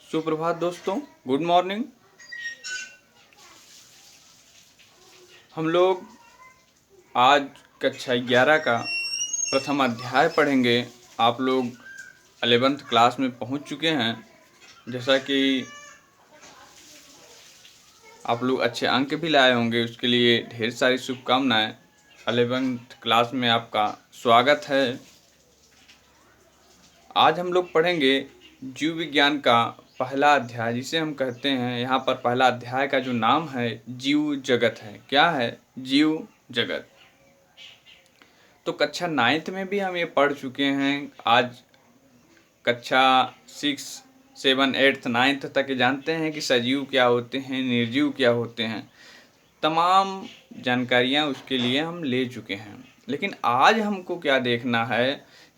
सुप्रभात दोस्तों, good morning. हम लोग आज कक्षा 11 का प्रथम अध्याय पढ़ेंगे। आप लोग 11th क्लास में पहुंच चुके हैं। जैसा कि आप लोग अच्छे अंक भी लाए होंगे, उसके लिए ढेर सारी शुभकामनाएं। 11th क्लास में आपका स्वागत है। आज हम लोग पढ़ेंगे जीव विज्ञान का पहला अध्याय, जिसे हम कहते हैं, यहाँ पर पहला अध्याय का जो नाम है जीव जगत है। क्या है? जीव जगत। तो कक्षा 9th में भी हम ये पढ़ चुके हैं। आज कक्षा 6, 7, 8, 9th तक जानते हैं कि सजीव क्या होते हैं, निर्जीव क्या होते हैं। तमाम जानकारियाँ उसके लिए हम ले चुके हैं। लेकिन आज हमको क्या देखना है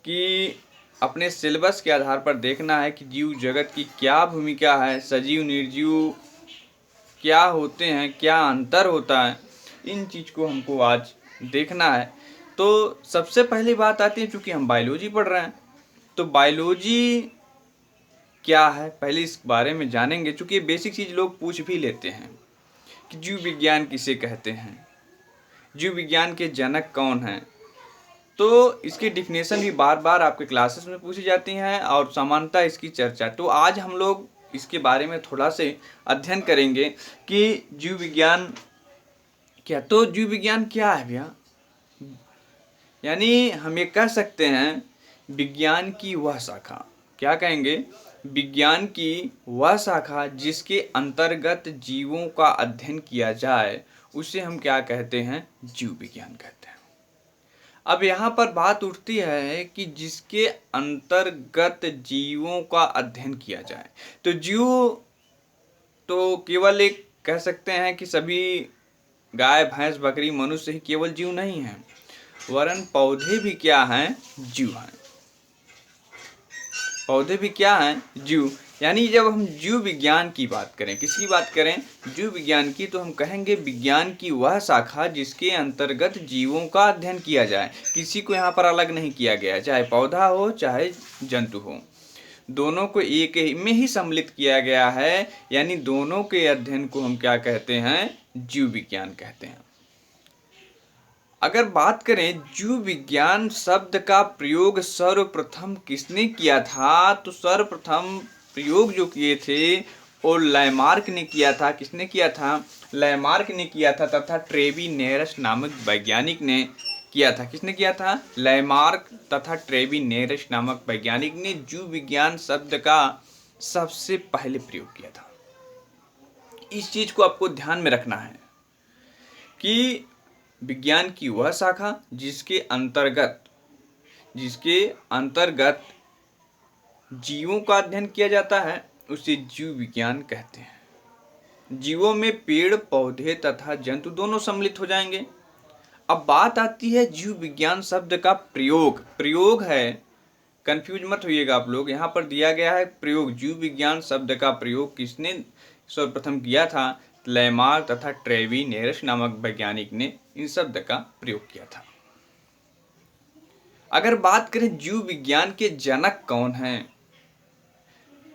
कि अपने सिलेबस के आधार पर देखना है कि जीव जगत की क्या भूमिका है, सजीव निर्जीव क्या होते हैं, क्या अंतर होता है, इन चीज़ को हमको आज देखना है। तो सबसे पहली बात आती है, चूँकि हम बायोलॉजी पढ़ रहे हैं, तो बायोलॉजी क्या है पहले इस बारे में जानेंगे। चूँकि ये बेसिक चीज़ लोग पूछ भी लेते हैं कि जीव विज्ञान किसे कहते हैं, जीव विज्ञान के जनक कौन हैं। तो इसकी डिफिनेशन भी बार बार आपके क्लासेस में पूछी जाती हैं और समानता इसकी चर्चा। तो आज हम लोग इसके बारे में थोड़ा से अध्ययन करेंगे कि जीव विज्ञान क्या। तो जीव विज्ञान क्या है भैया? यानी हम ये कह सकते हैं विज्ञान की वह शाखा। क्या कहेंगे? विज्ञान की वह शाखा जिसके अंतर्गत जीवों का अध्ययन किया जाए, उसे हम क्या कहते हैं? जीव विज्ञान कहते हैं। अब यहाँ पर बात उठती है कि जिसके अंतर्गत जीवों का अध्ययन किया जाए, तो जीव तो केवल एक कह सकते हैं कि सभी गाय भैंस बकरी मनुष्य ही केवल जीव नहीं हैं, वरन पौधे भी क्या हैं? जीव हैं। पौधे भी क्या हैं? जीव। यानी जब हम जीव विज्ञान की बात करें, किसकी बात करें? जीव विज्ञान की, तो हम कहेंगे विज्ञान की वह शाखा जिसके अंतर्गत जीवों का अध्ययन किया जाए। किसी को यहाँ पर अलग नहीं किया गया, चाहे पौधा हो चाहे जंतु हो, दोनों को एक ही में ही सम्मिलित किया गया है। यानी दोनों के अध्ययन को हम क्या कहते हैं? जीव विज्ञान कहते हैं। अगर बात करें जीव विज्ञान शब्द का प्रयोग सर्वप्रथम किसने किया था, तो सर्वप्रथम प्रयोग जो किए थे वो लैमार्क ने किया था। किसने किया था? लैमार्क ने किया था, तथा ट्रेविनेरस नामक वैज्ञानिक ने किया था। किसने किया था? लैमार्क तथा ट्रेविनेरस नामक वैज्ञानिक ने जीव विज्ञान शब्द का सबसे पहले प्रयोग किया था। इस चीज को आपको ध्यान में रखना है कि विज्ञान की वह शाखा जिसके अंतर्गत जीवों का अध्ययन किया जाता है, उसे जीव विज्ञान कहते हैं। जीवों में पेड़ पौधे तथा जंतु दोनों सम्मिलित हो जाएंगे। अब बात आती है जीव विज्ञान शब्द का प्रयोग है, कंफ्यूज मत होइएगा आप लोग। यहाँ पर दिया गया है प्रयोग। जीव विज्ञान शब्द का प्रयोग किसने सर्वप्रथम किया था? लैमार्क तथा ट्रेविनेरस नामक वैज्ञानिक ने इन शब्द का प्रयोग किया था। अगर बात करें जीव विज्ञान के जनक कौन हैं,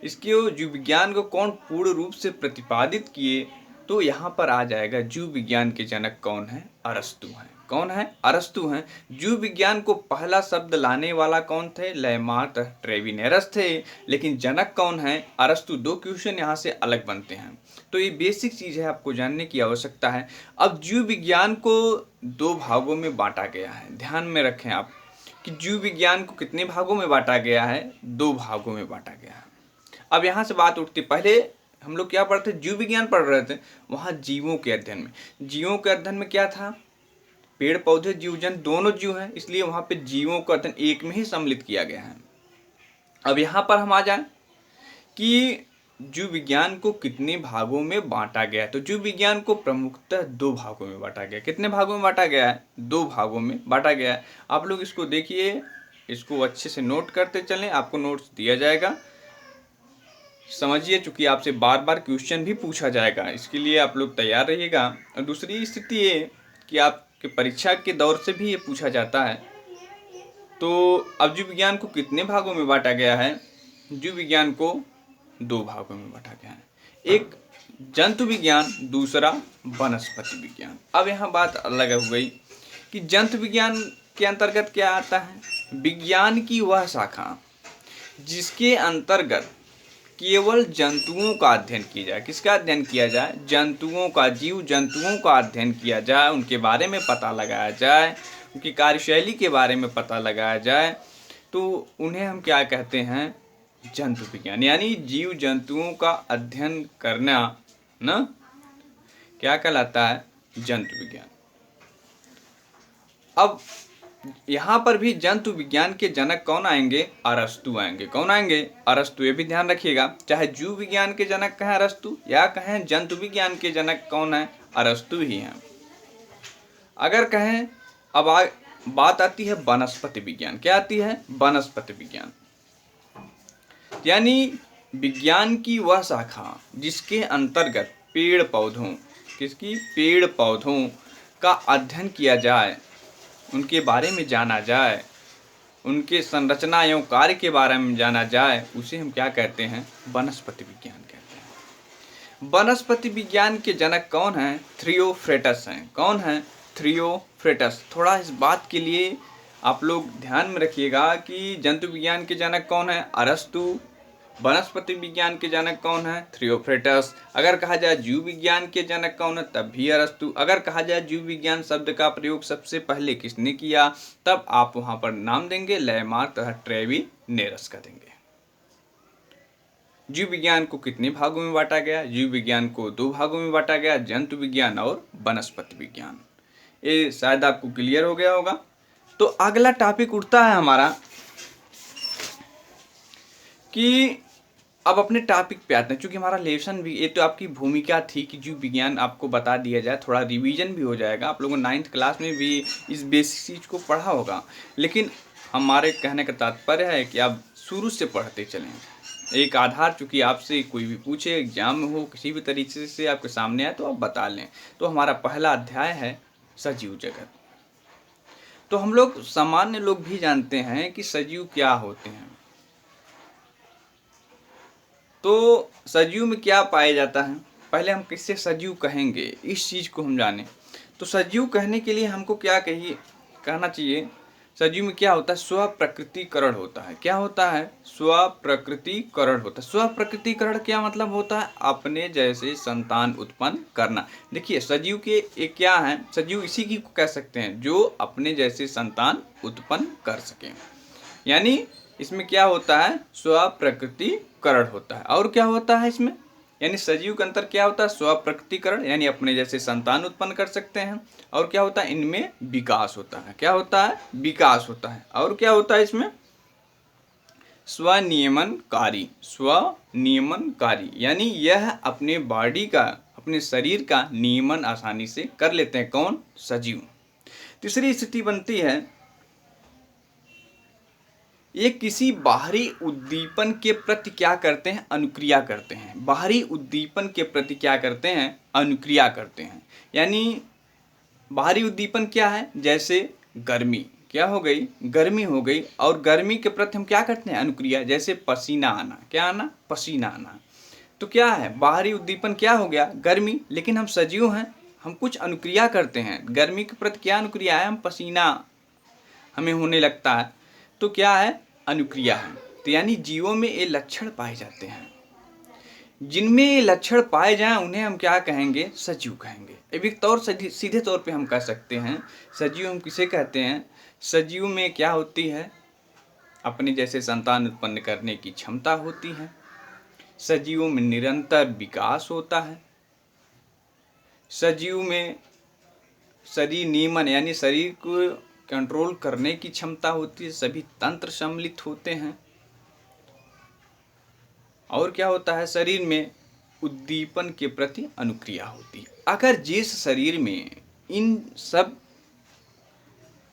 इसके जीव विज्ञान को कौन पूर्ण रूप से प्रतिपादित किए, तो यहाँ पर आ जाएगा जीव विज्ञान के जनक कौन है? अरस्तु हैं। कौन है? अरस्तु हैं। जीव विज्ञान को पहला शब्द लाने वाला कौन थे? लैमार्क ट्रेविनेरस थे। लेकिन जनक कौन है? अरस्तु। दो क्वेश्चन यहाँ से अलग बनते हैं, तो ये बेसिक चीज है, आपको जानने की आवश्यकता है। अब जीव विज्ञान को दो भागों में बांटा गया है। ध्यान में रखें आप कि जीव विज्ञान को कितने भागों में बांटा गया है? दो भागों में बांटा गया है। अब यहाँ से बात उठती, पहले हम लोग क्या पढ़ते? जीव विज्ञान पढ़ रहे थे। वहाँ जीवों के अध्ययन में, जीवों के अध्ययन में क्या था? पेड़ पौधे जीव जंतु दोनों जीव हैं, इसलिए वहाँ पे जीवों का अध्ययन एक में ही सम्मिलित किया गया है। अब यहाँ पर हम आ जाएं कि जीव विज्ञान को कितने भागों में बांटा गया है। तो जीव विज्ञान को प्रमुखतः दो भागों में बांटा गया। कितने भागों में बांटा गया है? दो भागों में बांटा गया है। आप लोग इसको देखिए, इसको अच्छे से नोट करते चलें, आपको नोट्स दिया जाएगा, समझिए। चूंकि आपसे बार बार क्वेश्चन भी पूछा जाएगा, इसके लिए आप लोग तैयार रहिएगा। और दूसरी स्थिति ये कि आपके परीक्षा के दौर से भी ये पूछा जाता है। तो अब जीव विज्ञान को कितने भागों में बांटा गया है? जीव विज्ञान को दो भागों में बांटा गया है, एक जंतु विज्ञान, दूसरा वनस्पति विज्ञान। अब यहाँ बात अलग हो गई कि जंतु विज्ञान के अंतर्गत क्या आता है, विज्ञान की वह शाखा जिसके अंतर्गत केवल जंतुओं का अध्ययन किया जाए। किसका अध्ययन किया जाए, जंतुओं का, जीव जंतुओं का अध्ययन किया जाए, उनके बारे में पता लगाया जाए, उनकी कार्यशैली के बारे में पता लगाया जाए, तो उन्हें हम क्या कहते हैं, जंतु विज्ञान। यानी जीव जंतुओं का अध्ययन करना ना क्या कहलाता है, जंतु विज्ञान। अब यहाँ पर भी जंतु विज्ञान के जनक कौन आएंगे, अरस्तु आएंगे। कौन आएंगे, अरस्तु। ये भी ध्यान रखिएगा, चाहे जीव विज्ञान के जनक कहें अरस्तु या कहें जंतु विज्ञान के जनक कौन है, अरस्तु ही हैं। अगर कहें, अब बात आती है वनस्पति विज्ञान। क्या आती है, वनस्पति विज्ञान। यानी विज्ञान की वह शाखा जिसके अंतर्गत पेड़ पौधों, किसकी, पेड़ पौधों का अध्ययन किया जाए, उनके बारे में जाना जाए, उनके संरचना एवं कार्य के बारे में जाना जाए, उसे हम क्या कहते हैं, वनस्पति विज्ञान कहते हैं। वनस्पति विज्ञान के जनक कौन हैं, थियोफ्रेटस हैं। कौन हैं, थियोफ्रेटस। थोड़ा इस बात के लिए आप लोग ध्यान में रखिएगा कि जंतु विज्ञान के जनक कौन है, अरस्तु। वनस्पति विज्ञान के जनक कौन है, थियोफ्रेटस। अगर कहा जाए जीव विज्ञान के जनक कौन है, तब भी अरस्तु। अगर कहा जाए जीव विज्ञान शब्द का प्रयोग सबसे पहले किसने किया, तब आप वहां पर नाम देंगे लेमार्क तथा ट्रेविनेरस का देंगे। जीव विज्ञान को कितने भागों में बांटा गया, जीव विज्ञान को दो भागों में बांटा गया, जंतु विज्ञान और वनस्पति विज्ञान। ये शायद आपको क्लियर हो गया होगा। तो अगला टॉपिक उठता है हमारा कि अब अपने टॉपिक पे आते हैं। चूंकि हमारा लेसन भी, ये तो आपकी भूमिका थी कि जीव विज्ञान आपको बता दिया जाए, थोड़ा रिवीजन भी हो जाएगा। आप लोगों ने 9th क्लास में भी इस बेसिक चीज़ को पढ़ा होगा, लेकिन हमारे कहने का तात्पर्य है कि आप शुरू से पढ़ते चलें। एक आधार, चूँकि आपसे कोई भी पूछे, एग्जाम में हो, किसी भी तरीके से आपके सामने आए तो आप बता लें। तो हमारा पहला अध्याय है सजीव जगत। तो हम लोग सामान्य लोग भी जानते हैं कि सजीव क्या होते हैं। तो सजीव में क्या पाया जाता है, पहले हम किससे सजीव कहेंगे, इस चीज़ को हम जानें। तो सजीव कहने के लिए हमको क्या कहना चाहिए, सजीव में क्या होता है, स्वप्रकृतिकरण होता है। क्या होता है, स्वप्रकृतिकरण होता है। स्वप्रकृतिकरण क्या मतलब होता है, अपने जैसे संतान उत्पन्न करना। देखिए सजीव के एक क्या है, सजीव इसी की को कह सकते हैं जो अपने जैसे संतान उत्पन्न कर सकें। यानी इसमें क्या होता है, स्वप्रकृतिकरण होता है। और क्या होता है इसमें, यानी सजीव के अंतर क्या होता है, स्वप्रकृतिकरण, यानी अपने जैसे संतान उत्पन्न कर सकते हैं। और क्या होता है, इनमें विकास होता है। क्या होता है, विकास होता है। और क्या होता है इसमें, स्वनियमनकारी। स्वनियमनकारी यानी यह अपने बॉडी का, अपने शरीर का नियमन आसानी से कर लेते हैं। कौन, सजीव। तीसरी स्थिति बनती है, ये किसी बाहरी उद्दीपन के प्रति क्या करते हैं, अनुक्रिया करते हैं। बाहरी उद्दीपन के प्रति क्या करते हैं, अनुक्रिया करते हैं। यानी बाहरी उद्दीपन क्या है, जैसे गर्मी, क्या हो गई, गर्मी हो गई, और गर्मी के प्रति हम क्या करते हैं, अनुक्रिया। जैसे पसीना आना, क्या आना, पसीना आना। तो क्या है, बाहरी उद्दीपन क्या हो गया, गर्मी। लेकिन हम सजीव हैं, हम कुछ अनुक्रिया करते हैं। गर्मी के प्रति क्या अनुक्रिया है, हम पसीना हमें होने लगता है, तो क्या है, अनुक्रिया है। तो यानी जीवों में ये लक्षण पाए जाते हैं। जिनमें ये लक्षण पाए जाएं उन्हें हम क्या कहेंगे, सजीव कहेंगे। एक तौर सीधे तौर पे हम कह सकते हैं सजीव हम किसे कहते हैं, सजीव में क्या होती है, अपने जैसे संतान उत्पन्न करने की क्षमता होती है। सजीवों में निरंतर विकास होता है। सजीव में शरीर नियमन यानी शरीर को कंट्रोल करने की क्षमता होती है। सभी तंत्र सम्मिलित होते हैं। और क्या होता है, शरीर में उद्दीपन के प्रति अनुक्रिया होती है। अगर जिस शरीर में इन सब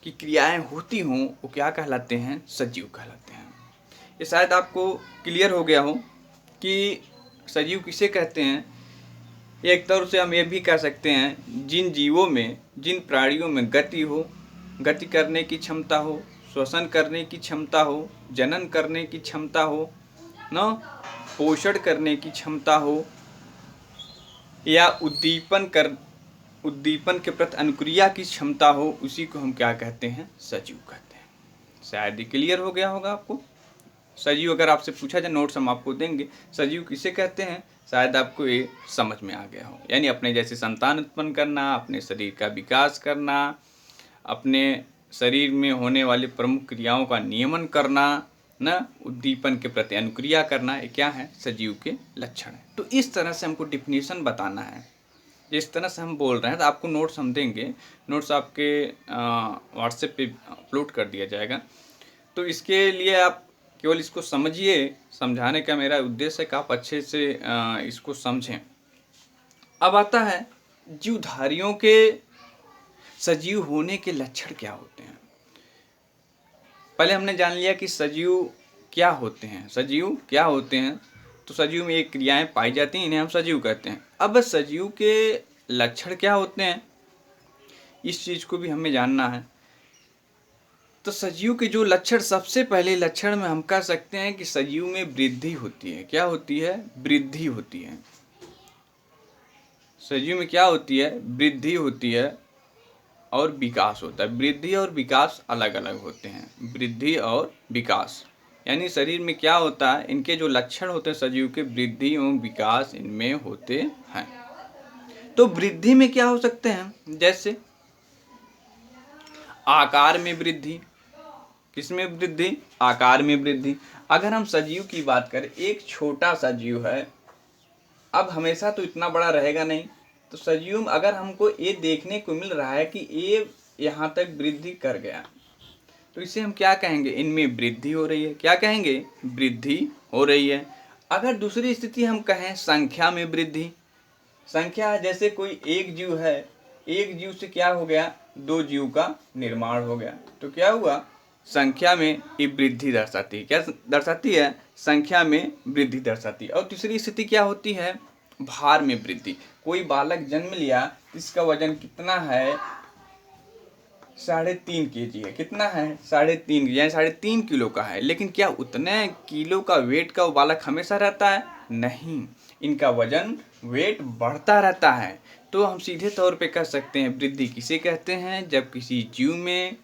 की क्रियाएं होती हों वो क्या कहलाते हैं, सजीव कहलाते हैं। ये शायद आपको क्लियर हो गया हो कि सजीव किसे कहते हैं। एक तौर से हम ये भी कह सकते हैं, जिन जीवों में, जिन प्राणियों में गति हो, गति करने की क्षमता हो, श्वसन करने की क्षमता हो, जनन करने की क्षमता हो न, पोषण करने की क्षमता हो या उद्दीपन के प्रति अनुक्रिया की क्षमता हो, उसी को हम क्या कहते हैं? सजीव कहते हैं। शायद ये क्लियर हो गया होगा आपको। सजीव अगर आपसे पूछा जाए, नोट्स हम आपको देंगे, सजीव किसे कहते हैं, शायद आपको ये समझ में आ गया हो। यानी अपने जैसे संतान उत्पन्न करना, अपने शरीर का विकास करना, अपने शरीर में होने वाली प्रमुख क्रियाओं का नियमन करना, न उद्दीपन के प्रति अनुक्रिया करना, ये क्या है? सजीव के लक्षण है। तो इस तरह से हमको डिफिनीशन बताना है। जिस तरह से हम बोल रहे हैं, तो आपको नोट्स हम देंगे, नोट्स आपके व्हाट्सएप पे अपलोड कर दिया जाएगा। तो इसके लिए आप केवल इसको समझिए, समझाने का मेरा उद्देश्य है कि आप अच्छे से इसको समझें। अब आता है जीवधारियों के सजीव होने के लक्षण क्या होते हैं। पहले हमने जान लिया कि सजीव क्या होते हैं। सजीव क्या होते हैं? तो सजीव में एक क्रियाएं पाई जाती हैं, इन्हें हम सजीव कहते हैं। अब सजीव के लक्षण क्या होते हैं, इस चीज़ को भी हमें जानना है। तो सजीव के जो लक्षण, सबसे पहले लक्षण में हम कह सकते हैं कि सजीव में वृद्धि होती है। क्या होती है? वृद्धि होती है। सजीव में क्या होती है? वृद्धि होती है और विकास होता है। वृद्धि और विकास अलग अलग होते हैं। वृद्धि और विकास यानी शरीर में क्या होता है, इनके जो लक्षण होते हैं सजीव के, वृद्धि एवं विकास इनमें होते हैं। तो वृद्धि में क्या हो सकते हैं? जैसे आकार में वृद्धि। किसमें वृद्धि? आकार में वृद्धि। अगर हम सजीव की बात करें, एक छोटा सा जीव है, अब हमेशा तो इतना बड़ा रहेगा नहीं। तो सजीव में अगर हमको ये देखने को मिल रहा है कि ये यहाँ तक वृद्धि कर गया, तो इसे हम क्या कहेंगे? इनमें वृद्धि हो रही है। क्या कहेंगे? वृद्धि हो रही है। अगर दूसरी स्थिति हम कहें संख्या में वृद्धि, संख्या जैसे कोई एक जीव है, एक जीव से क्या हो गया? दो जीव का निर्माण हो गया, तो क्या हुआ? संख्या में ये वृद्धि दर्शाती है। क्या दर्शाती है? संख्या में वृद्धि दर्शाती है। और तीसरी स्थिति क्या होती है? भार में वृद्धि। कोई बालक जन्म लिया, इसका वजन कितना है? 3.5 kg है। कितना है? 3.5 यानी 3.5 किलो का है। लेकिन क्या उतने किलो का वेट का वो बालक हमेशा रहता है? नहीं, इनका वजन, वेट बढ़ता रहता है। तो हम सीधे तौर पे कह सकते हैं वृद्धि किसे कहते हैं? जब किसी जीव में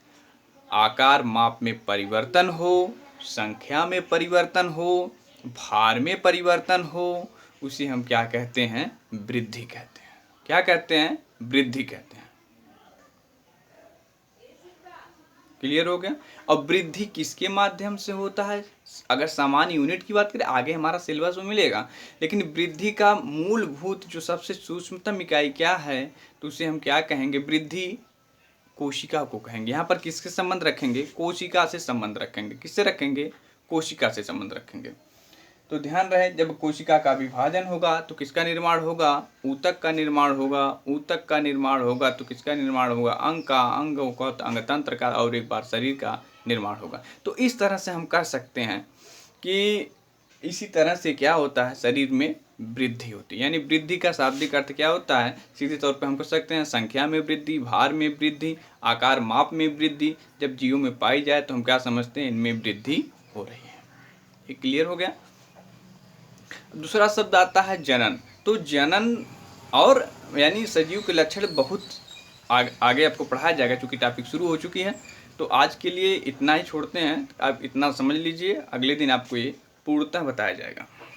आकार माप में परिवर्तन हो, संख्या में परिवर्तन हो, भार में परिवर्तन हो, उसे हम क्या कहते हैं? वृद्धि कहते हैं। क्या कहते हैं? वृद्धि कहते हैं। क्लियर हो गया? और वृद्धि किसके माध्यम से होता है? अगर सामान्य यूनिट की बात करें, आगे हमारा सिलेबस में मिलेगा, लेकिन वृद्धि का मूलभूत जो सबसे सूक्ष्मतम इकाई क्या है, तो उसे हम क्या कहेंगे? वृद्धि कोशिका को कहेंगे। यहाँ पर किसके संबंध रखेंगे? कोशिका से संबंध रखेंगे। किससे रखेंगे? कोशिका से संबंध रखेंगे। तो ध्यान रहे, जब कोशिका का विभाजन होगा तो किसका निर्माण होगा? ऊतक का निर्माण होगा। ऊतक का निर्माण होगा तो किसका निर्माण होगा? अंग का, अंगों का, अंगतंत्र का, और एक बार शरीर का निर्माण होगा। तो इस तरह से हम कह सकते हैं कि इसी तरह से क्या होता है? शरीर में वृद्धि होती है। यानी वृद्धि का शाब्दिक अर्थ क्या होता है? सीधे तौर पे हम कह सकते हैं संख्या में वृद्धि, भार में वृद्धि, आकार माप में वृद्धि जब जीवों में पाई जाए तो हम क्या समझते हैं? इनमें वृद्धि हो रही है। ये क्लियर हो गया? दूसरा शब्द आता है जनन। तो जनन और यानी सजीव के लक्षण बहुत आगे आपको पढ़ाया जाएगा, चूँकि टॉपिक शुरू हो चुकी है। तो आज के लिए इतना ही छोड़ते हैं। आप इतना समझ लीजिए, अगले दिन आपको ये पूर्णतः बताया जाएगा।